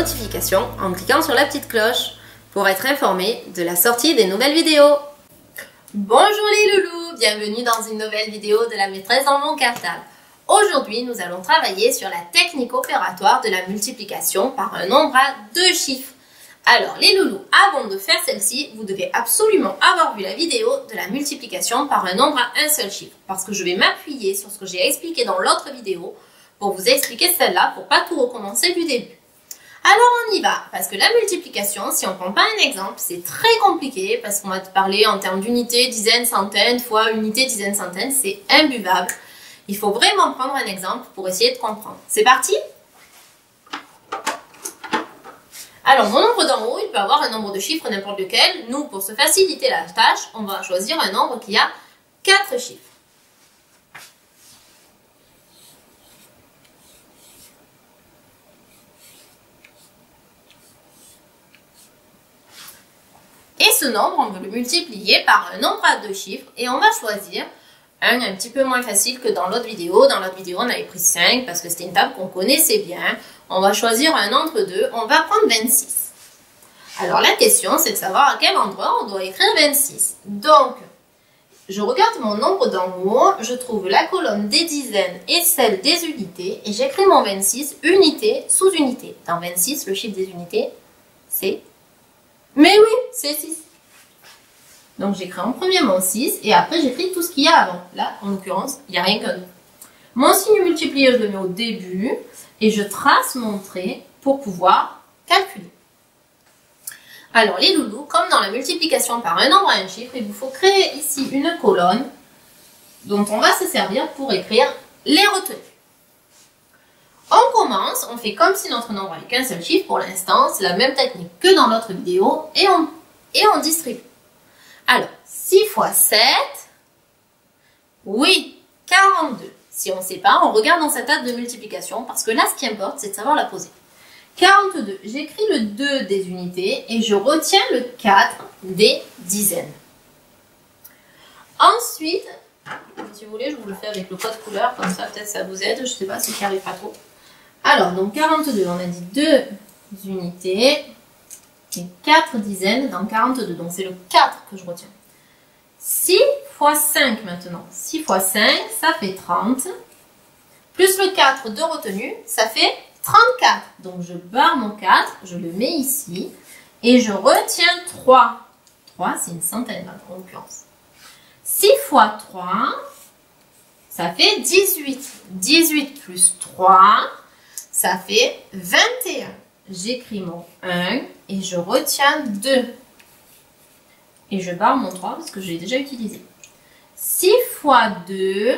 notifications en cliquant sur la petite cloche pour être informé de la sortie des nouvelles vidéos. Bonjour les loulous, bienvenue dans une nouvelle vidéo de la maîtresse dans mon cartable. Aujourd'hui, nous allons travailler sur la technique opératoire de la multiplication par un nombre à deux chiffres. Alors les loulous, avant de faire celle-ci, vous devez absolument avoir vu la vidéo de la multiplication par un nombre à un seul chiffre, parce que je vais m'appuyer sur ce que j'ai expliqué dans l'autre vidéo pour vous expliquer celle-là, pour pas tout recommencer du début. Alors on y va, parce que la multiplication, si on ne prend pas un exemple, c'est très compliqué, parce qu'on va te parler en termes d'unités, dizaines, centaines, fois unité, dizaines, centaines, c'est imbuvable. Il faut vraiment prendre un exemple pour essayer de comprendre. C'est parti? Alors, mon nombre d'en haut, il peut avoir un nombre de chiffres n'importe lequel. Nous, pour se faciliter la tâche, on va choisir un nombre qui a 4 chiffres. Et ce nombre, on veut le multiplier par un nombre à deux chiffres et on va choisir un petit peu moins facile que dans l'autre vidéo. Dans l'autre vidéo, on avait pris 5 parce que c'était une table qu'on connaissait bien. On va choisir un entre deux. On va prendre 26. Alors, la question, c'est de savoir à quel endroit on doit écrire 26. Donc, je regarde mon nombre d'en haut. Je trouve la colonne des dizaines et celle des unités. Et j'écris mon 26, unité sous unité. Dans 26, le chiffre des unités, c'est... Mais oui, c'est 6. Donc, j'écris en premier mon 6 et après, j'écris tout ce qu'il y a avant. Là, en l'occurrence, il n'y a rien que nous. Mon signe multiplié, je le mets au début et je trace mon trait pour pouvoir calculer. Alors, les loulous, comme dans la multiplication par un nombre à un chiffre, il vous faut créer ici une colonne dont on va se servir pour écrire les retenues. On commence, on fait comme si notre nombre avait qu'un seul chiffre pour l'instant, c'est la même technique que dans l'autre vidéo, et on distribue. Alors, 6 fois 7, oui, 42. Si on ne sait pas, on regarde dans sa table de multiplication, parce que là, ce qui importe, c'est de savoir la poser. 42, j'écris le 2 des unités, et je retiens le 4 des dizaines. Ensuite, si vous voulez, je vous le fais avec le code couleur, comme ça, peut-être ça vous aide, je ne sais pas si qui arrive pas trop. Alors, donc 42, on a dit 2 unités et 4 dizaines dans 42. Donc, c'est le 4 que je retiens. 6 fois 5 maintenant. 6 fois 5, ça fait 30. Plus le 4 de retenue, ça fait 34. Donc, je barre mon 4, je le mets ici et je retiens 3. 3, c'est une centaine en l'occurrence. 6 fois 3, ça fait 18. 18 plus 3... ça fait 21. J'écris mon 1 et je retiens 2. Et je barre mon 3 parce que je l'ai déjà utilisé. 6 fois 2,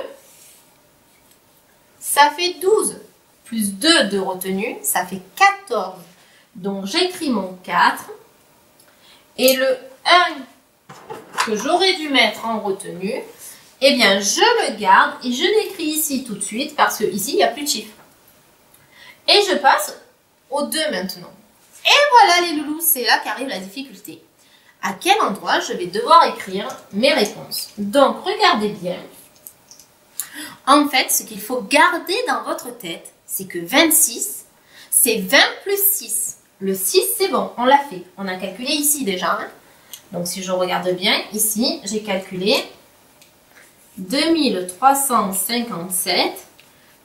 ça fait 12. Plus 2 de retenue, ça fait 14. Donc j'écris mon 4. Et le 1 que j'aurais dû mettre en retenue, eh bien je le garde et je l'écris ici tout de suite parce que ici il n'y a plus de chiffres. Et je passe au 2 maintenant. Et voilà les loulous, c'est là qu'arrive la difficulté. À quel endroit je vais devoir écrire mes réponses? Donc, regardez bien. En fait, ce qu'il faut garder dans votre tête, c'est que 26, c'est 20 plus 6. Le 6, c'est bon, on l'a fait. On a calculé ici déjà. Hein? Donc, si je regarde bien, ici, j'ai calculé 2357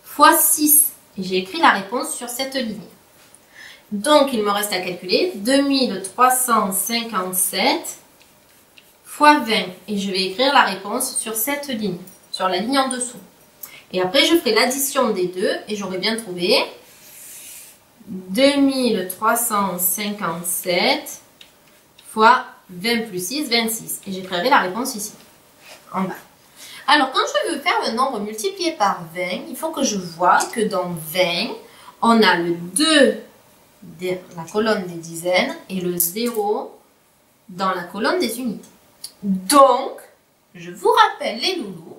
fois 6. Et j'ai écrit la réponse sur cette ligne. Donc, il me reste à calculer 2357 fois 20. Et je vais écrire la réponse sur cette ligne, sur la ligne en dessous. Et après, je ferai l'addition des deux et j'aurai bien trouvé 2357 fois 20 plus 6, 26. Et j'écrirai la réponse ici, en bas. Alors, quand je veux faire un nombre multiplié par 20, il faut que je vois que dans 20, on a le 2 de la colonne des dizaines et le 0 dans la colonne des unités. Donc, je vous rappelle les loulous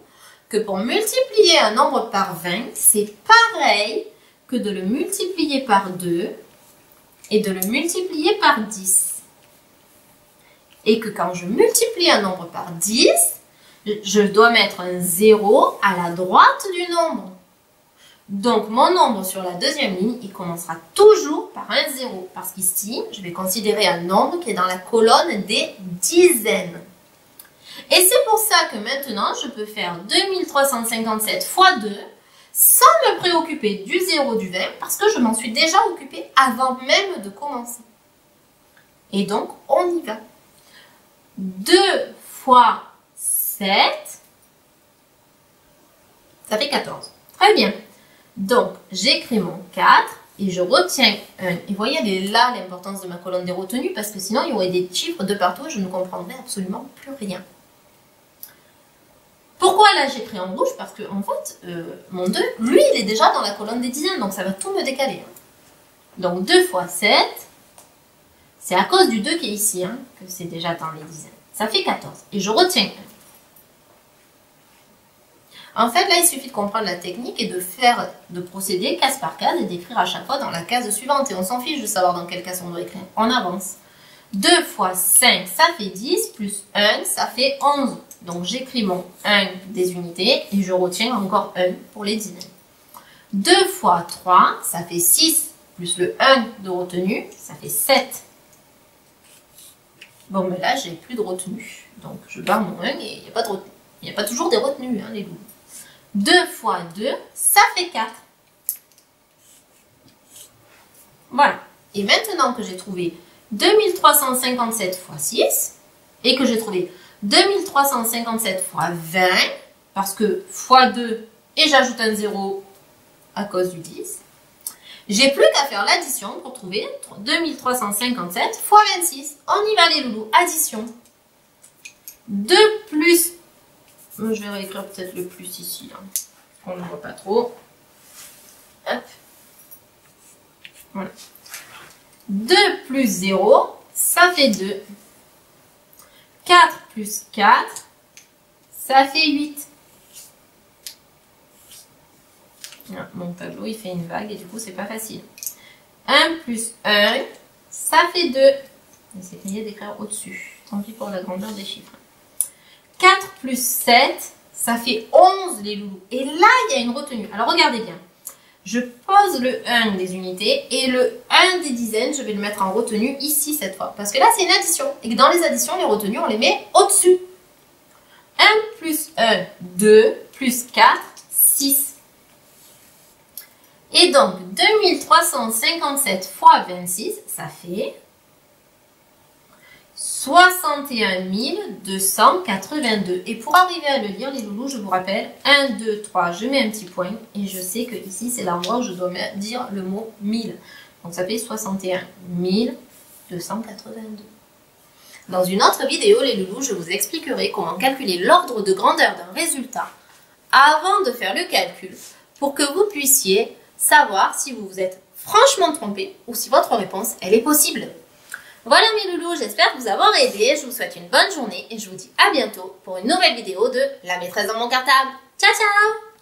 que pour multiplier un nombre par 20, c'est pareil que de le multiplier par 2 et de le multiplier par 10. Et que quand je multiplie un nombre par 10, je dois mettre un 0 à la droite du nombre. Donc, mon nombre sur la deuxième ligne, il commencera toujours par un 0. Parce qu'ici, je vais considérer un nombre qui est dans la colonne des dizaines. Et c'est pour ça que maintenant, je peux faire 2357 fois 2 sans me préoccuper du 0 du 20 parce que je m'en suis déjà occupée avant même de commencer. Et donc, on y va. 2 fois 7, ça fait 14. Très bien. Donc, j'écris mon 4 et je retiens 1. Et vous voyez, elle est là l'importance de ma colonne des retenues parce que sinon, il y aurait des chiffres de partout et je ne comprendrais absolument plus rien. Pourquoi là j'ai pris en rouge? Parce que en fait, mon 2, lui, il est déjà dans la colonne des dizaines, donc ça va tout me décaler. Donc 2 fois 7, c'est à cause du 2 qui est ici, que c'est déjà dans les dizaines. Ça fait 14. Et je retiens 1. En fait, là, il suffit de comprendre la technique et de procéder case par case et d'écrire à chaque fois dans la case suivante. Et on s'en fiche de savoir dans quelle case on doit écrire. On avance. 2 fois 5, ça fait 10, plus 1, ça fait 11. Donc, j'écris mon 1 des unités et je retiens encore 1 pour les dizaines. 2 fois 3, ça fait 6, plus le 1 de retenue, ça fait 7. Bon, mais là, j'ai plus de retenue. Donc, je barre mon 1 et il n'y a pas de retenue. Il n'y a pas toujours des retenues, les loups. 2 fois 2, ça fait 4. Voilà. Et maintenant que j'ai trouvé 2357 fois 6 et que j'ai trouvé 2357 fois 20, parce que fois 2 et j'ajoute un 0 à cause du 10, j'ai plus qu'à faire l'addition pour trouver 2357 fois 26. On y va les loulous, addition. 2 plus, je vais réécrire peut-être le plus ici, là. On ne voit pas trop. Hop. Voilà. 2 plus 0, ça fait 2. 4 plus 4, ça fait 8. Ah, mon tableau, il fait une vague et du coup, c'est pas facile. 1 plus 1, ça fait 2. C'est essayez d'écrire au-dessus. Tant pis pour la grandeur des chiffres. 4 plus 7, ça fait 11 les loulous. Et là, il y a une retenue. Alors, regardez bien. Je pose le 1 des unités et le 1 des dizaines, je vais le mettre en retenue ici cette fois. Parce que là, c'est une addition. Et que dans les additions, les retenues, on les met au-dessus. 1 plus 1, 2, plus 4, 6. Et donc, 2357 fois 26, ça fait 61 282. Et pour arriver à le lire, les loulous, je vous rappelle, 1, 2, 3, je mets un petit point. Et je sais que ici, c'est l'endroit où je dois dire le mot 1000. Donc, ça fait 61 282. Dans une autre vidéo, les loulous, je vous expliquerai comment calculer l'ordre de grandeur d'un résultat avant de faire le calcul pour que vous puissiez savoir si vous vous êtes franchement trompé ou si votre réponse, elle est possible. Voilà mes loulous, j'espère vous avoir aidé. Je vous souhaite une bonne journée et je vous dis à bientôt pour une nouvelle vidéo de La maîtresse dans mon cartable. Ciao ciao!